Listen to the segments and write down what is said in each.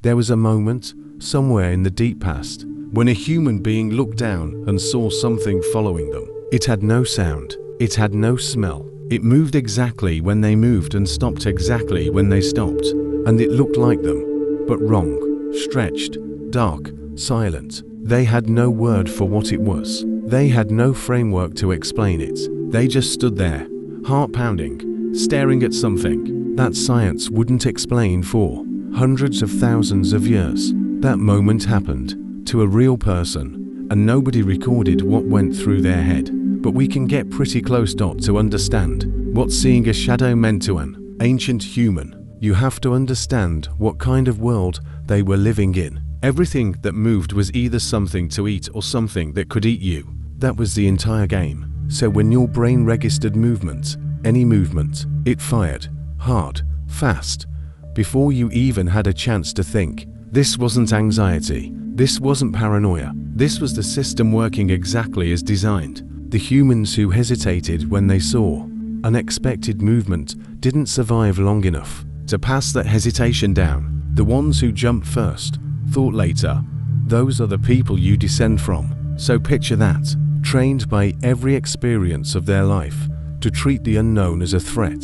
There was a moment, somewhere in the deep past, when a human being looked down and saw something following them. It had no sound. It had no smell. It moved exactly when they moved and stopped exactly when they stopped. And it looked like them, but wrong, stretched, dark, silent. They had no word for what it was. They had no framework to explain it. They just stood there, heart pounding, staring at something that science wouldn't explain for hundreds of thousands of years. That moment happened to a real person, and nobody recorded what went through their head. But we can get pretty close to understand what seeing a shadow meant to an ancient human. You have to understand what kind of world they were living in. Everything that moved was either something to eat or something that could eat you. That was the entire game. So when your brain registered movement, any movement, it fired, hard, fast, before you even had a chance to think. This wasn't anxiety. This wasn't paranoia. This was the system working exactly as designed. The humans who hesitated when they saw unexpected movement didn't survive long enough to pass that hesitation down. The ones who jumped first, thought later, those are the people you descend from. So picture that, trained by every experience of their life to treat the unknown as a threat,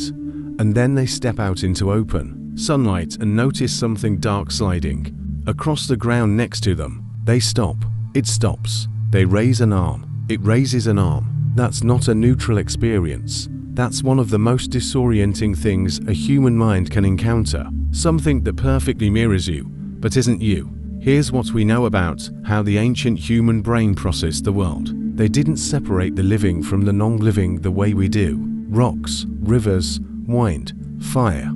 and then they step out into open sunlight and notice something dark sliding across the ground next to them. They stop. It stops. They raise an arm. It raises an arm. That's not a neutral experience. That's one of the most disorienting things a human mind can encounter. Something that perfectly mirrors you, but isn't you. Here's what we know about how the ancient human brain processed the world. They didn't separate the living from the non-living the way we do. Rocks, rivers, wind, fire.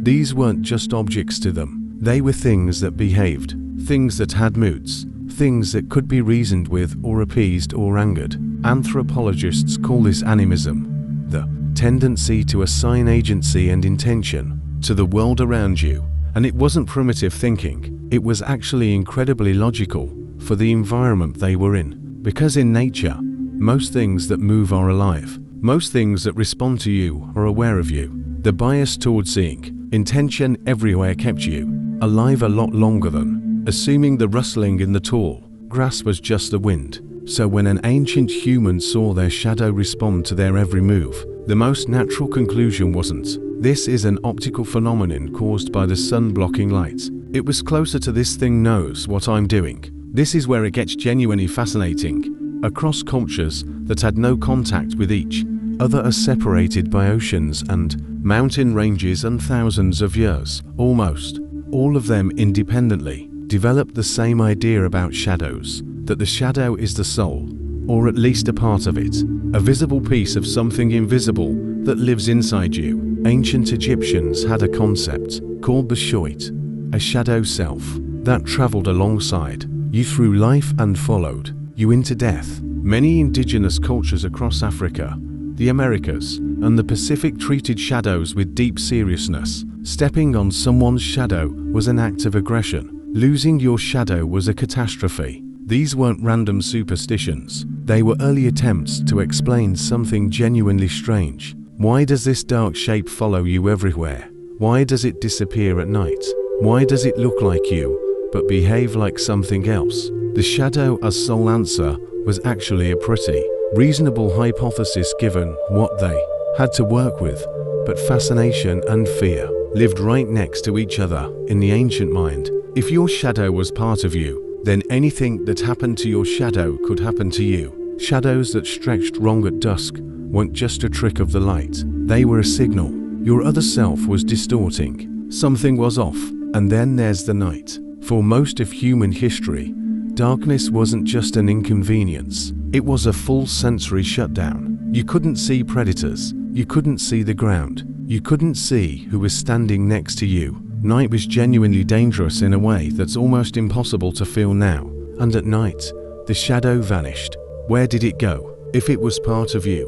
These weren't just objects to them. They were things that behaved, things that had moods, things that could be reasoned with or appeased or angered. Anthropologists call this animism, the tendency to assign agency and intention to the world around you. And it wasn't primitive thinking, it was actually incredibly logical for the environment they were in. Because in nature, most things that move are alive. Most things that respond to you are aware of you. The bias toward seeing intention everywhere kept you alive a lot longer than assuming the rustling in the tall grass was just the wind. So when an ancient human saw their shadow respond to their every move, the most natural conclusion wasn't, this is an optical phenomenon caused by the sun blocking light. It was closer to, this thing knows what I'm doing. This is where it gets genuinely fascinating. Across cultures that had no contact with each other are separated by oceans and mountain ranges and thousands of years, almost all of them independently developed the same idea about shadows, that the shadow is the soul, or at least a part of it, a visible piece of something invisible that lives inside you. Ancient Egyptians had a concept called the shoit, a shadow self that traveled alongside you through life and followed you into death. Many indigenous cultures across Africa, the Americas, and the Pacific treated shadows with deep seriousness. Stepping on someone's shadow was an act of aggression. Losing your shadow was a catastrophe. These weren't random superstitions. They were early attempts to explain something genuinely strange. Why does this dark shape follow you everywhere? Why does it disappear at night? Why does it look like you, but behave like something else? The shadow as sole answer was actually a pretty reasonable hypothesis given what they had to work with, but fascination and fear lived right next to each other in the ancient mind. If your shadow was part of you, then anything that happened to your shadow could happen to you. Shadows that stretched wrong at dusk weren't just a trick of the light, they were a signal. Your other self was distorting, something was off. And then there's the night. For most of human history, darkness wasn't just an inconvenience, it was a full sensory shutdown. You couldn't see predators, you couldn't see the ground, you couldn't see who was standing next to you. Night was genuinely dangerous in a way that's almost impossible to feel now. And at night, the shadow vanished. Where did it go? If it was part of you,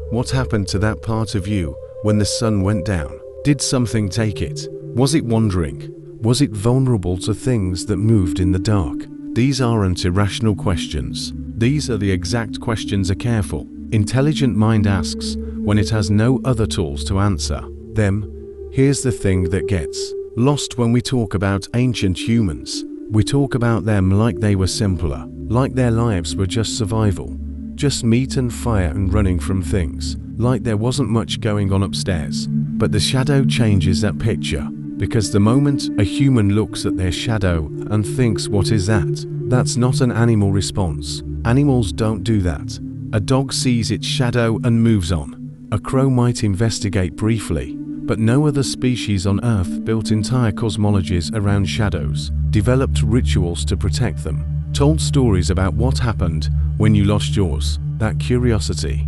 what happened to that part of you when the sun went down? Did something take it? Was it wandering? Was it vulnerable to things that moved in the dark? These aren't irrational questions. These are the exact questions a careful, intelligent mind asks when it has no other tools to answer them. Here's the thing that gets Lost when we talk about ancient humans. We talk about them like they were simpler, like their lives were just survival, just meat and fire and running from things, like there wasn't much going on upstairs. But the shadow changes that picture, because the moment a human looks at their shadow and thinks, what is that? That's not an animal response. Animals don't do that. A dog sees its shadow and moves on. A crow might investigate briefly, but no other species on Earth built entire cosmologies around shadows, developed rituals to protect them, told stories about what happened when you lost yours. That curiosity,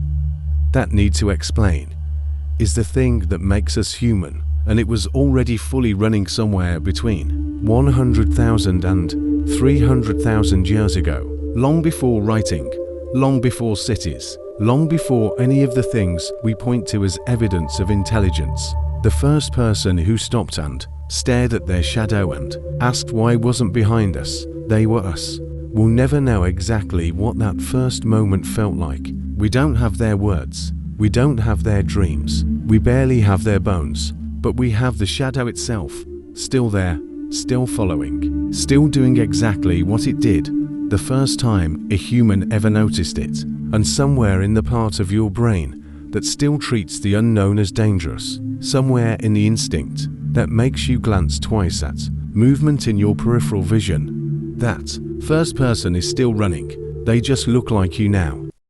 that need to explain, is the thing that makes us human, and it was already fully running somewhere between 100,000 and 300,000 years ago, long before writing, long before cities, long before any of the things we point to as evidence of intelligence. The first person who stopped and stared at their shadow and asked why wasn't behind us, they were us. We'll never know exactly what that first moment felt like. We don't have their words. We don't have their dreams. We barely have their bones. But we have the shadow itself, still there, still following, still doing exactly what it did the first time a human ever noticed it, and somewhere in the part of your brain that still treats the unknown as dangerous, somewhere in the instinct that makes you glance twice at movement in your peripheral vision. That first person is still running. They just look like you now.